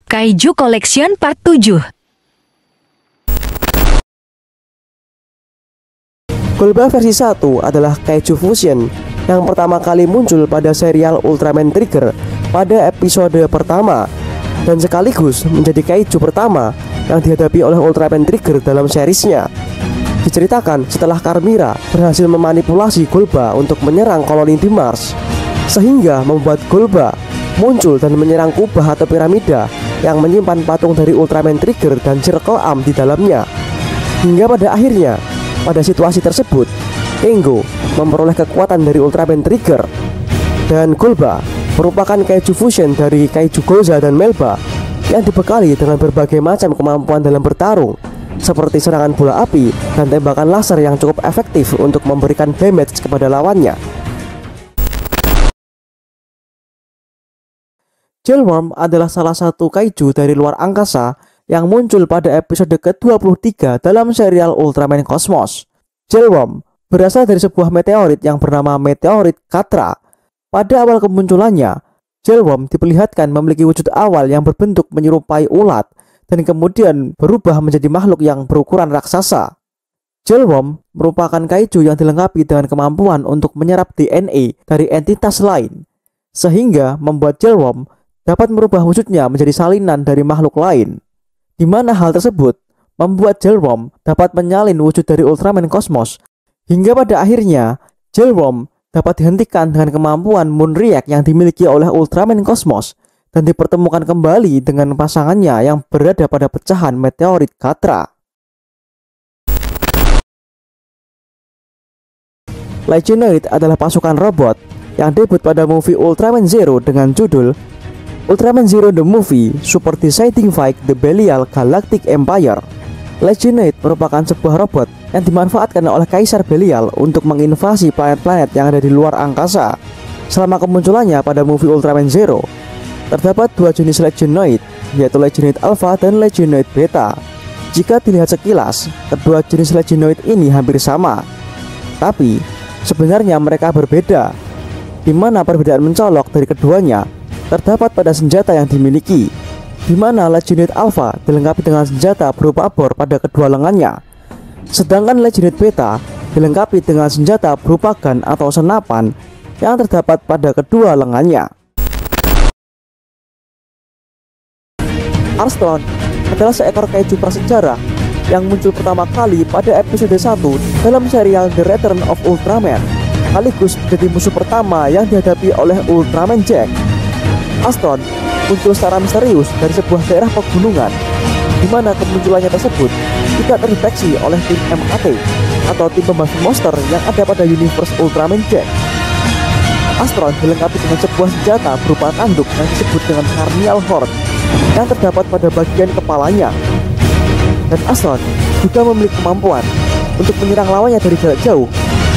Kaiju Collection Part 7. Golba versi 1 adalah Kaiju Fusion yang pertama kali muncul pada serial Ultraman Trigger pada episode pertama, dan sekaligus menjadi kaiju pertama yang dihadapi oleh Ultraman Trigger dalam seriesnya. Diceritakan setelah Carmira berhasil memanipulasi Golba untuk menyerang koloni di Mars, sehingga membuat Golba muncul dan menyerang kubah atau piramida yang menyimpan patung dari Ultraman Trigger dan Circle Arm di dalamnya. Hingga pada akhirnya, pada situasi tersebut, Kengo memperoleh kekuatan dari Ultraman Trigger, dan Golba merupakan kaiju fusion dari kaiju Goza dan Melba yang dibekali dengan berbagai macam kemampuan dalam bertarung, seperti serangan bola api dan tembakan laser yang cukup efektif untuk memberikan damage kepada lawannya. Jailworm adalah salah satu kaiju dari luar angkasa yang muncul pada episode ke-23 dalam serial Ultraman Cosmos. Jailworm berasal dari sebuah meteorit yang bernama meteorit Katra. Pada awal kemunculannya, Jailworm diperlihatkan memiliki wujud awal yang berbentuk menyerupai ulat dan kemudian berubah menjadi makhluk yang berukuran raksasa. Jailworm merupakan kaiju yang dilengkapi dengan kemampuan untuk menyerap DNA dari entitas lain, sehingga membuat Jailworm dapat merubah wujudnya menjadi salinan dari makhluk lain, di mana hal tersebut membuat Jailworm dapat menyalin wujud dari Ultraman Cosmos, hingga pada akhirnya Jailworm dapat dihentikan dengan kemampuan Moon React yang dimiliki oleh Ultraman Cosmos dan dipertemukan kembali dengan pasangannya yang berada pada pecahan meteorit Katra. Legionnoid adalah pasukan robot yang debut pada movie Ultraman Zero dengan judul Ultraman Zero The Movie Super Deciding Fight The Belial Galactic Empire. Legionnoid merupakan sebuah robot yang dimanfaatkan oleh Kaisar Belial untuk menginvasi planet-planet yang ada di luar angkasa. Selama kemunculannya pada movie Ultraman Zero, terdapat dua jenis Legionnoid, yaitu Legionnoid Alpha dan Legionnoid Beta. Jika dilihat sekilas, kedua jenis Legionnoid ini hampir sama, tapi sebenarnya mereka berbeda, di mana perbedaan mencolok dari keduanya terdapat pada senjata yang dimiliki, di mana Legionnoid Alpha dilengkapi dengan senjata berupa bor pada kedua lengannya, sedangkan Legionnoid Beta dilengkapi dengan senjata berupa gun atau senapan yang terdapat pada kedua lengannya. Armstrong adalah seekor kaiju prasejarah yang muncul pertama kali pada episode 1 dalam serial The Return of Ultraman, sekaligus menjadi musuh pertama yang dihadapi oleh Ultraman Jack. Armstrong muncul secara misterius dari sebuah daerah pegunungan, di mana kemunculannya tersebut tidak terdeteksi oleh tim MAT atau tim pembasmi monster yang ada pada universe Ultraman Jack. Armstrong dilengkapi dengan sebuah senjata berupa tanduk yang disebut dengan Carnial Horn yang terdapat pada bagian kepalanya, dan Armstrong juga memiliki kemampuan untuk menyerang lawannya dari jarak jauh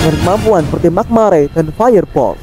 dengan kemampuan seperti Magma Ray dan Fireball.